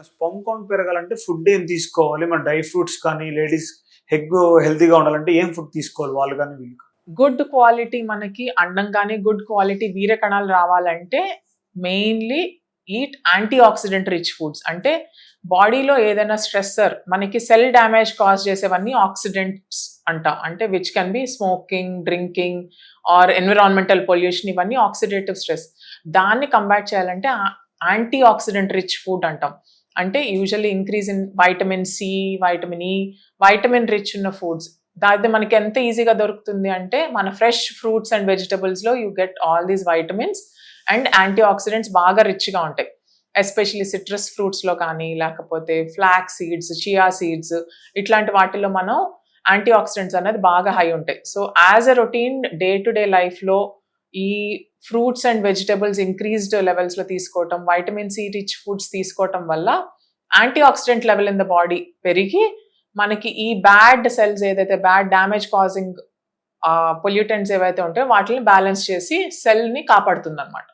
Sperm count పెరగాలంటే food ఏం తీసుకోవాలి? మన డ్రై ఫ్రూట్స్ కానీ, లేడీస్ ఎగ్ హెల్తీగా ఉండాలంటే ఏం ఫుడ్ తీసుకోవాలి వాళ్ళు గాని వీళ్ళు? గుడ్ క్వాలిటీ మనకి అండం కానీ గుడ్ క్వాలిటీ వీర కణాలు రావాలంటే mainly eat antioxidant rich foods. అంటే బాడీలో ఏదైనా స్ట్రెస్సర్ మనకి సెల్ డ్యామేజ్ కాజ్ చేసేవన్నీ ఆక్సిడెంట్స్ అంటాం. అంటే which can be smoking, drinking or environmental pollution, ఇవన్నీ ఆక్సిడేటివ్ స్ట్రెస్. దాన్ని కంబాట్ చేయాలంటే యాంటీ ఆక్సిడెంట్ రిచ్ ఫుడ్ అంటాం. అంటే usually increase in vitamin C, vitamin E, vitamin rich ఉన్న ఫుడ్స్. దాది మనకి ఎంత ఈజీగా దొరుకుతుంది అంటే మన ఫ్రెష్ ఫ్రూట్స్ అండ్ వెజిటబుల్స్లో you get all these vitamins and anti oxidants బాగా రిచ్గా ఉంటాయి. ఎస్పెషలీ సిట్రస్ ఫ్రూట్స్లో కానీ, లేకపోతే ఫ్లాక్ సీడ్స్, చియా సీడ్స్, ఇట్లాంటి వాటిల్లో మనం యాంటీ ఆక్సిడెంట్స్ అనేది బాగా హై ఉంటాయి. So as a routine day to day లైఫ్లో ఈ ఫ్రూట్స్ అండ్ వెజిటబుల్స్ ఇంక్రీజ్డ్ లెవెల్స్లో తీసుకోవటం, వైటమిన్ సి రిచ్ ఫుడ్స్ తీసుకోవటం వల్ల anti oxidant level in the body పెరిగి మనకి ఈ బ్యాడ్ సెల్స్ ఏదైతే బ్యాడ్ డ్యామేజ్ కాజింగ్ పొల్యూటెంట్స్ ఏవైతే ఉంటాయో వాటిని బ్యాలెన్స్ చేసి సెల్ని కాపాడుతుంది అనమాట.